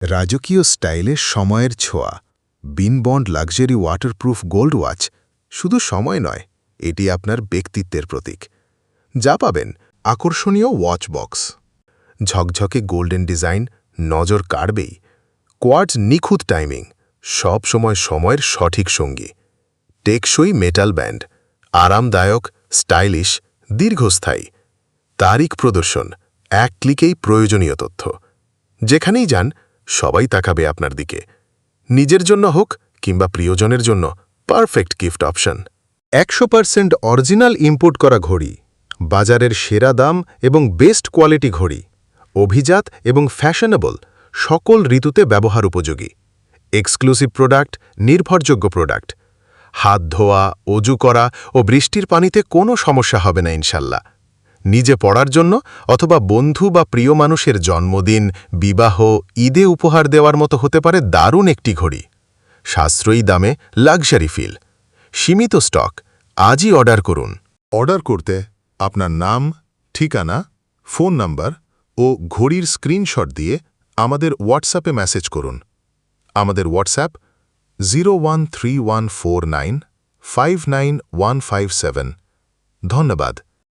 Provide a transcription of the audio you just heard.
রাজকীয় স্টাইলে সময়ের ছোঁয়া বিনবন্ড লাক্সারি ওয়াটারপ্রুফ গোল্ড ওয়াচ শুধু সময় নয়, এটি আপনার ব্যক্তিত্বের প্রতীক। যা পাবেন আকর্ষণীয় ওয়াচ বক্স, ঝকঝকে গোল্ডেন ডিজাইন নজর কাড়বেই, কোয়ার্টজ নিখুঁত টাইমিং, সব সময় সময়ের সঠিক সঙ্গী, টেকসই মেটাল ব্যান্ড, আরামদায়ক, স্টাইলিশ, দীর্ঘস্থায়ী, তারিখ প্রদর্শন, এক ক্লিকেই প্রয়োজনীয় তথ্য। যেখানেই যান সবাই তাকাবে আপনার দিকে। নিজের জন্য হোক কিংবা প্রিয়জনের জন্য perfect gift option. 100% original import করা ঘড়ি, বাজারের সেরা দাম এবং বেস্ট কোয়ালিটি ঘড়ি, অভিজাত এবং ফ্যাশনেবল, সকল ঋতুতে ব্যবহার উপযোগী, এক্সক্লুসিভ প্রোডাক্ট, নির্ভরযোগ্য প্রোডাক্ট, হাত ধোয়া, অজু করা ও বৃষ্টির পানিতে কোনো সমস্যা হবে না ইনশাল্লাহ। নিজে পড়ার জন্য অথবা বন্ধু বা প্রিয় মানুষের জন্মদিন, বিবাহ, ঈদে উপহার দেওয়ার মতো হতে পারে দারুণ একটি ঘড়ি। সাশ্রয়ী দামে লাক্সারি ফিল, সীমিত স্টক, আজই অর্ডার করুন। অর্ডার করতে আপনার নাম, ঠিকানা, ফোন নাম্বার ও ঘড়ির স্ক্রিনশট দিয়ে আমাদের হোয়াটসঅ্যাপে মেসেজ করুন। আমাদের হোয়াটসঅ্যাপ 013149591557। ধন্যবাদ।